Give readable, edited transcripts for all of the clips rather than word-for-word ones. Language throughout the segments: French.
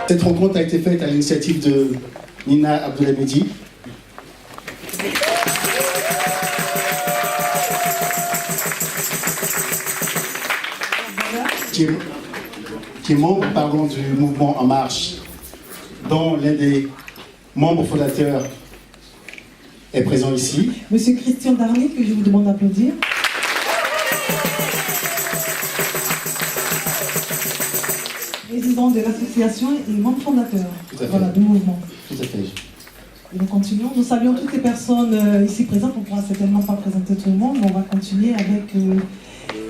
Cette rencontre a été faite à l'initiative de Nina Abdulhamidi. Qui est membre du mouvement En Marche, dont l'un des membres fondateurs est présent ici. Monsieur Christian Darny, que je vous demande d'applaudir. Président de l'association et membre fondateur du mouvement. Tout à fait. Et nous continuons. Nous saluons toutes les personnes ici présentes. On ne pourra certainement pas présenter tout le monde, mais on va continuer avec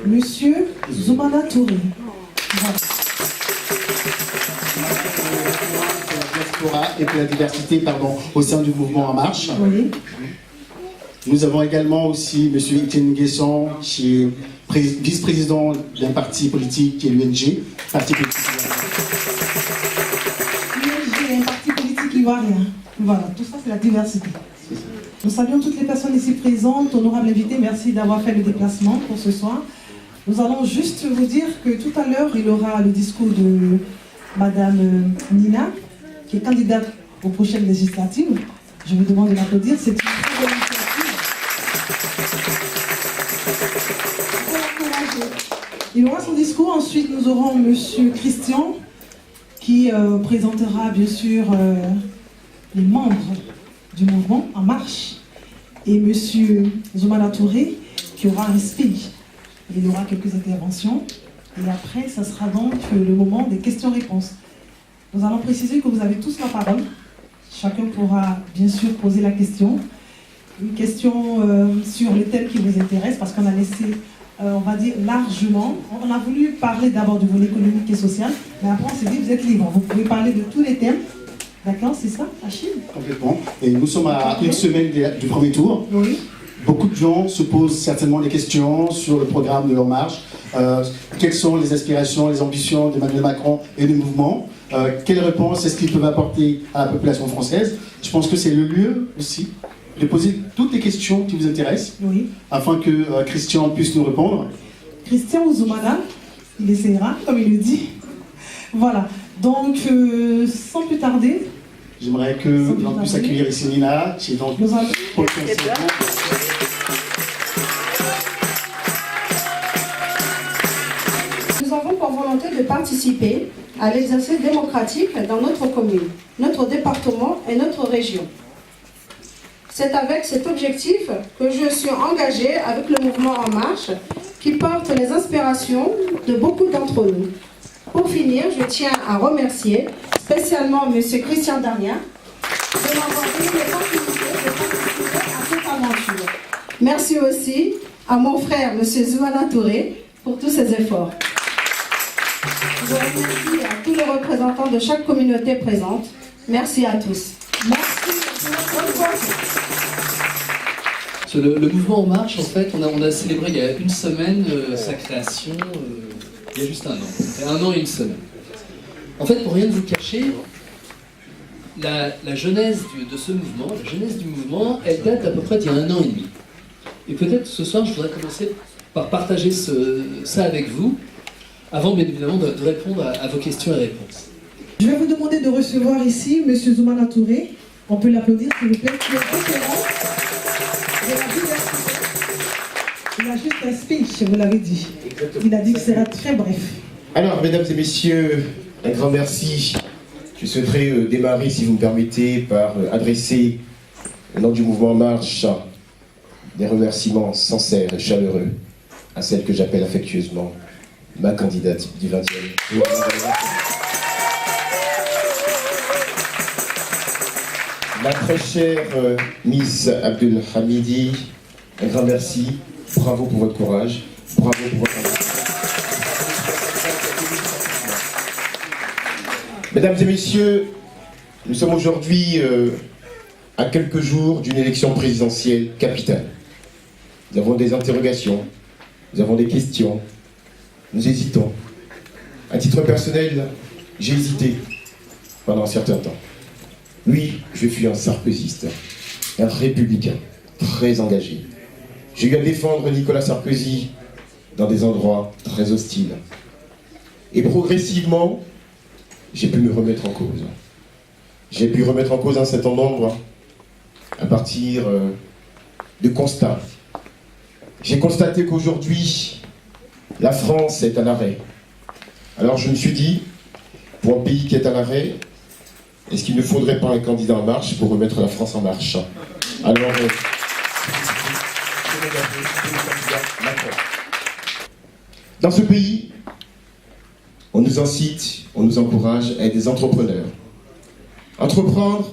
Monsieur Zoumana Touré. Voilà. Et de la diversité au sein du mouvement En Marche. Oui. Nous avons également aussi M. Etienne Nguesson, qui est vice-président d'un parti politique qui est l'UNG. L'UNG est un parti politique ivoirien. Voilà, tout ça c'est la diversité. Nous saluons toutes les personnes ici présentes. Honorable invité, merci d'avoir fait le déplacement pour ce soir. Nous allons juste vous dire que tout à l'heure, il y aura le discours de Madame Nina, qui est candidate aux prochaines législatives. Je vous demande de l'applaudir. C'est une très bonne initiative. Il aura son discours. Ensuite, nous aurons Monsieur Christian, qui présentera bien sûr les membres du mouvement En Marche, et Monsieur Zoumana Touré, qui aura un speech. Il y aura quelques interventions. Et après, ça sera donc le moment des questions-réponses. Nous allons préciser que vous avez tous la parole. Chacun pourra bien sûr poser la question. Une question sur les thèmes qui vous intéressent, parce qu'on a laissé, on va dire, largement. On a voulu parler d'abord du volet économique et social, mais après on s'est dit, vous êtes libre. Vous pouvez parler de tous les thèmes. D'accord, c'est ça, Achille? Complètement. Et nous sommes à une semaine du premier tour. Oui. Beaucoup de gens se posent certainement des questions sur le programme de En Marche. Quelles sont les aspirations, les ambitions d'Emmanuel Macron et du mouvement? Quelles réponses est-ce qu'ils peuvent apporter à la population française? Je pense que c'est le lieu aussi de poser toutes les questions qui vous intéressent, Oui. afin que Christian puisse nous répondre. Christian Zoumana, il essaiera, comme il le dit. Voilà. Donc, sans plus tarder, j'aimerais que l'on puisse accueillir ici Nina, qui est donc nous allons... Nous avons pour volonté de participer à l'exercice démocratique dans notre commune, notre département et notre région. C'est avec cet objectif que je suis engagée avec le mouvement En Marche, qui porte les inspirations de beaucoup d'entre nous. Pour finir, je tiens à remercier spécialement M. Christian Darny de m'avoir donné l'opportunité de participer à cette aventure. Merci aussi à mon frère M. Zoumana Touré pour tous ses efforts. Je remercie à tous les représentants de chaque communauté présente. Merci à tous. Merci. Bonne soirée. Le mouvement En Marche, en fait, on a célébré il y a une semaine sa création, il y a juste un an. C'était 1 an et 1 semaine. En fait, pour rien vous cacher, la genèse de ce mouvement, la genèse du mouvement, elle date à peu près d'il y a 1 an et demi. Et peut-être ce soir, je voudrais commencer par partager ça avec vous, avant bien évidemment de répondre à vos questions et réponses. Je vais vous demander de recevoir ici M. Zoumana Touré. On peut l'applaudir, s'il vous plaît. Qui est référent de la diversité. Il a juste un speech, vous l'avez dit. Il a dit que ce sera très bref. Alors, mesdames et messieurs, un grand merci. Je souhaiterais démarrer, si vous me permettez, par adresser, au nom du mouvement En Marche, des remerciements sincères et chaleureux à celle que j'appelle affectueusement ma candidate du 20e. Ma très chère Miss Abdulhamidi, un grand merci. Bravo pour votre courage. Bravo pour votre engagement. Mesdames et messieurs, nous sommes aujourd'hui à quelques jours d'une élection présidentielle capitale. Nous avons des interrogations, nous avons des questions, nous hésitons. À titre personnel, j'ai hésité pendant un certain temps. Oui, je suis un sarkozyste, un républicain, très engagé. J'ai eu à défendre Nicolas Sarkozy dans des endroits très hostiles. Et progressivement, j'ai pu me remettre en cause. J'ai pu remettre en cause un certain nombre à partir de constats. J'ai constaté qu'aujourd'hui, la France est à l'arrêt. Alors je me suis dit, pour un pays qui est à l'arrêt, est-ce qu'il ne faudrait pas un candidat en marche pour remettre la France en marche? Alors, dans ce pays, on nous incite, on nous encourage à être des entrepreneurs. Entreprendre,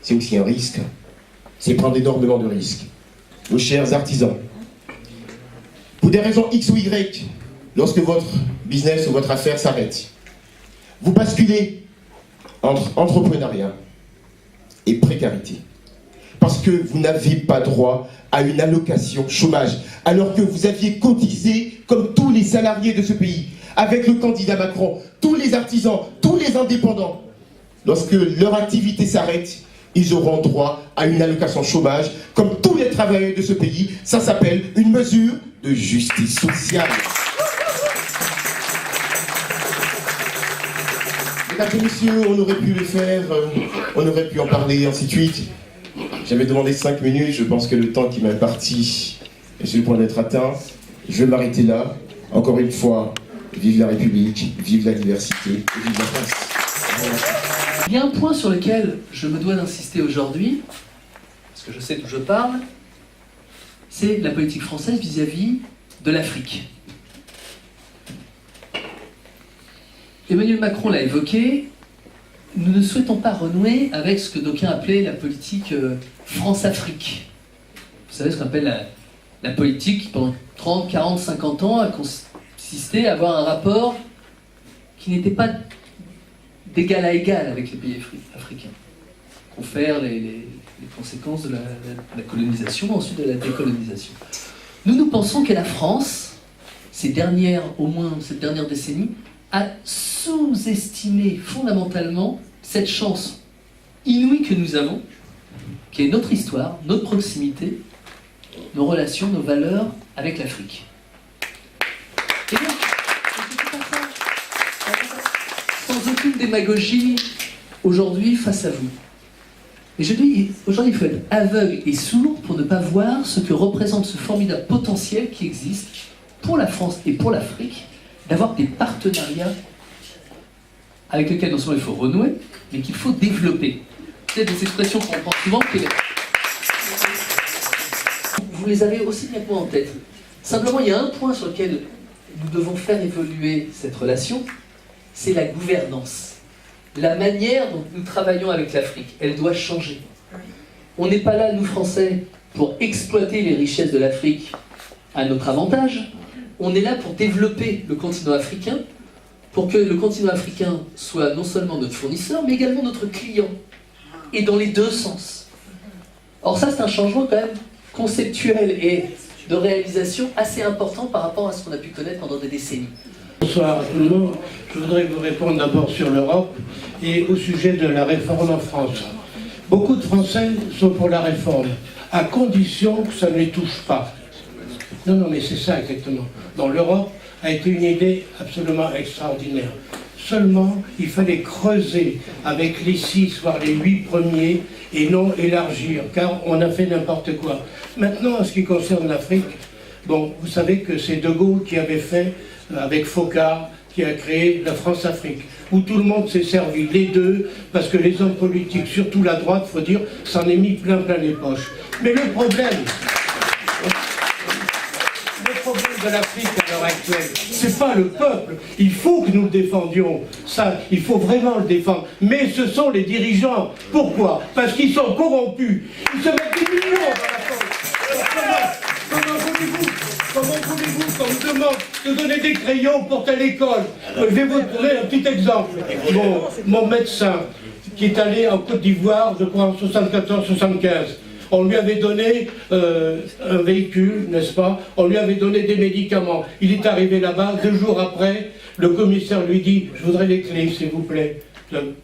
c'est aussi un risque. C'est prendre énormément de risques. Nos chers artisans, pour des raisons X ou Y, lorsque votre business ou votre affaire s'arrête, vous basculez entre entrepreneuriat et précarité. Parce que vous n'avez pas droit à une allocation chômage, alors que vous aviez cotisé comme tous les salariés de ce pays, avec le candidat Macron, tous les artisans, tous les indépendants. Lorsque leur activité s'arrête, ils auront droit à une allocation chômage, comme tous les travailleurs de ce pays. Ça s'appelle une mesure de justice sociale. Mesdames et messieurs, on aurait pu le faire, on aurait pu en parler, ainsi de suite. J'avais demandé 5 minutes, je pense que le temps qui m'a imparti est sur le point d'être atteint. Je vais m'arrêter là. Encore une fois, vive la République, vive la diversité, et vive la France. Il y a un point sur lequel je me dois d'insister aujourd'hui, parce que je sais d'où je parle, c'est la politique française vis-à-vis de l'Afrique. Emmanuel Macron l'a évoqué, nous ne souhaitons pas renouer avec ce que d'aucuns appelaient la politique France-Afrique. Vous savez ce qu'on appelle la politique qui, pendant 30, 40, 50 ans, a consisté à avoir un rapport qui n'était pas d'égal à égal avec les pays africains. Confère les conséquences de la colonisation, ensuite de la décolonisation. Nous pensons que la France, au moins cette dernière décennie, a sous-estimé fondamentalement cette chance inouïe que nous avons, qui est notre histoire, notre proximité, nos relations, nos valeurs avec l'Afrique. Et donc, sans aucune démagogie aujourd'hui face à vous. Et je dis, aujourd'hui il faut être aveugle et sourd pour ne pas voir ce que représente ce formidable potentiel qui existe pour la France et pour l'Afrique, d'avoir des partenariats avec lesquels non seulement il faut renouer, mais qu'il faut développer. C'est des expressions qu'on prend souvent. Vous les avez aussi bien que moi en tête. Simplement, il y a un point sur lequel nous devons faire évoluer cette relation, c'est la gouvernance. La manière dont nous travaillons avec l'Afrique, elle doit changer. On n'est pas là, nous Français, pour exploiter les richesses de l'Afrique à notre avantage. On est là pour développer le continent africain, pour que le continent africain soit non seulement notre fournisseur, mais également notre client. Et dans les deux sens. Or ça, c'est un changement quand même conceptuel et de réalisation assez important par rapport à ce qu'on a pu connaître pendant des décennies. Bonsoir à tout le monde. Je voudrais vous répondre d'abord sur l'Europe et au sujet de la réforme en France. Beaucoup de Français sont pour la réforme, à condition que ça ne les touche pas. Non, mais c'est ça exactement. Dans l'Europe a été une idée absolument extraordinaire. Seulement, il fallait creuser avec les 6, voire les 8 premiers, et non élargir, car on a fait n'importe quoi. Maintenant, en ce qui concerne l'Afrique, bon, vous savez que c'est De Gaulle qui avait fait, avec Foccart, qui a créé la France-Afrique, où tout le monde s'est servi, les deux, parce que les hommes politiques, surtout la droite, il faut dire, s'en est mis plein les poches. Mais le problème de l'Afrique à l'heure actuelle, c'est pas le peuple. Il faut que nous le défendions. Ça, il faut vraiment le défendre. Mais ce sont les dirigeants. Pourquoi? Parce qu'ils sont corrompus. Ils se mettent des millions dans la poche. Comment voulez-vous qu'on vous demande de donner des crayons pour telle école? Je vais vous donner un petit exemple. Mon médecin, qui est allé en Côte d'Ivoire, je crois en 74-75, on lui avait donné un véhicule, n'est-ce pas? On lui avait donné des médicaments. Il est arrivé là-bas, 2 jours après, le commissaire lui dit « Je voudrais les clés, s'il vous plaît ».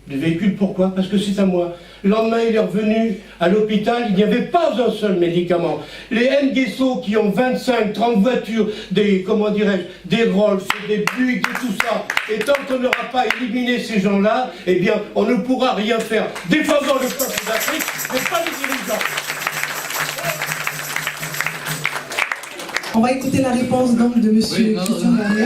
des véhicules, pourquoi? Parce que c'est à moi. Le lendemain, il est revenu à l'hôpital, il n'y avait pas un seul médicament. Les Nguesso qui ont 25, 30 voitures, des, comment dirais-je, des Rolls, des Buick et tout ça, et tant qu'on n'aura pas éliminé ces gens-là, eh bien, on ne pourra rien faire. Défendons le peuple d'Afrique, mais pas les dirigeants. On va écouter la réponse donc de monsieur Christian Garnier.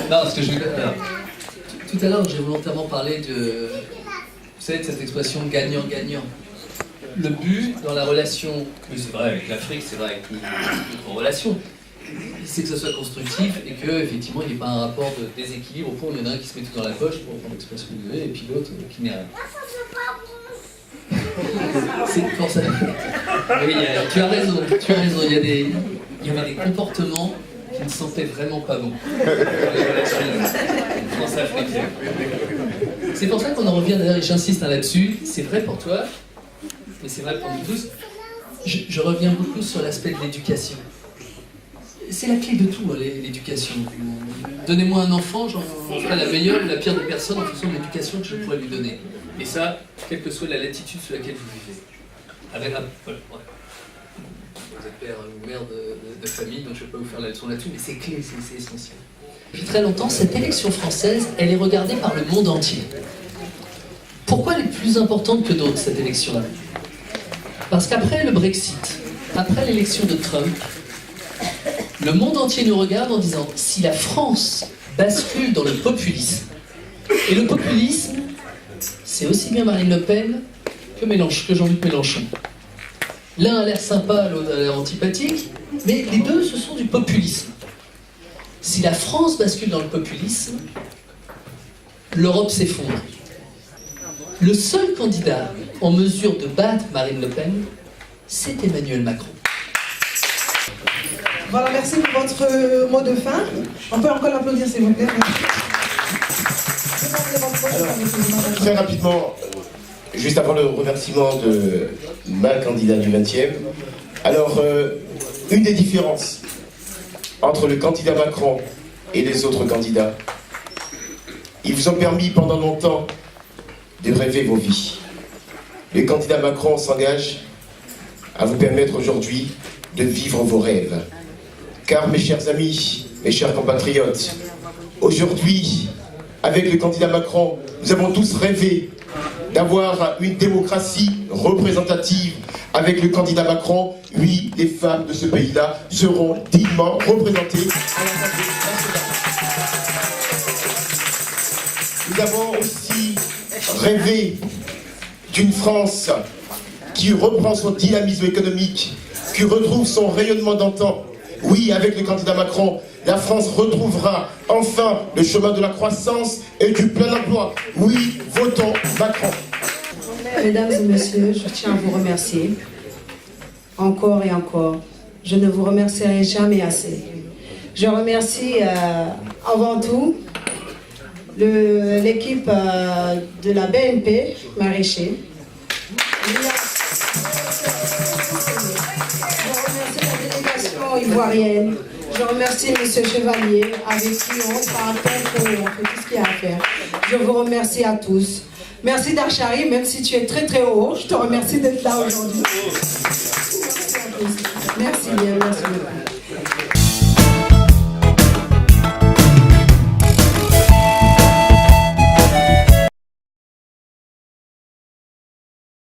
Non, parce que tout à l'heure, j'ai volontairement parlé de, vous savez, de cette expression gagnant-gagnant. Le but dans la relation, mais c'est vrai avec l'Afrique, c'est vrai avec d'autres relations, c'est que ça soit constructif et qu'effectivement il n'y ait pas un rapport de déséquilibre au point où il y en a un qui se met tout dans la poche, pour prendre l'expression que vous avez, et puis l'autre qui n'est rien. C'est pour ça. Oui, tu as raison, il y avait des comportements qui ne sentaient vraiment pas bon. France-africaine. C'est pour ça qu'on en revient, d'ailleurs, et j'insiste là-dessus, c'est vrai pour toi, mais c'est vrai pour nous tous. Je reviens beaucoup sur l'aspect de l'éducation. C'est la clé de tout, l'éducation. Donnez-moi un enfant, j'en ferai la meilleure ou la pire des personnes en fonction de l'éducation que je pourrais lui donner. Et ça, quelle que soit la latitude sur laquelle vous vivez. Avec un... Voilà. Vous êtes père ou mère de famille, donc je ne vais pas vous faire la leçon là-dessus, mais c'est clé, c'est essentiel. Depuis très longtemps, cette élection française, elle est regardée par le monde entier. Pourquoi elle est plus importante que d'autres, cette élection-là? Parce qu'après le Brexit, après l'élection de Trump, le monde entier nous regarde en disant si la France bascule dans le populisme, et le populisme, c'est aussi bien Marine Le Pen que Jean-Luc Mélenchon. L'un a l'air sympa, l'autre a l'air antipathique, mais les deux, ce sont du populisme. Si la France bascule dans le populisme, l'Europe s'effondre. Le seul candidat en mesure de battre Marine Le Pen, c'est Emmanuel Macron. Voilà, merci pour votre mot de fin. On peut encore l'applaudir, s'il vous plaît. Très rapidement, juste avant le remerciement de ma candidate du 20e, alors, une des différences entre le candidat Macron et les autres candidats, ils vous ont permis pendant longtemps de rêver vos vies. Le candidat Macron s'engage à vous permettre aujourd'hui de vivre vos rêves. Car mes chers amis, mes chers compatriotes, aujourd'hui, avec le candidat Macron, nous avons tous rêvé d'avoir une démocratie représentative. Avec le candidat Macron, oui, les femmes de ce pays-là seront dignement représentées à l'Assemblée nationale. Nous avons aussi rêvé d'une France qui reprend son dynamisme économique, qui retrouve son rayonnement d'antan. Oui, avec le candidat Macron, la France retrouvera enfin le chemin de la croissance et du plein emploi. Oui, votons Macron. Mesdames et messieurs, je tiens à vous remercier. Encore et encore. Je ne vous remercierai jamais assez. Je remercie avant tout l'équipe de la BNP maraîcher. Je remercie la délégation ivoirienne. Je remercie M. Chevalier, avec qui on parle pour tout ce qu'il y a à faire. Je vous remercie à tous. Merci Darchari, même si tu es très très haut, je te remercie d'être là aujourd'hui. Merci bien, merci beaucoup.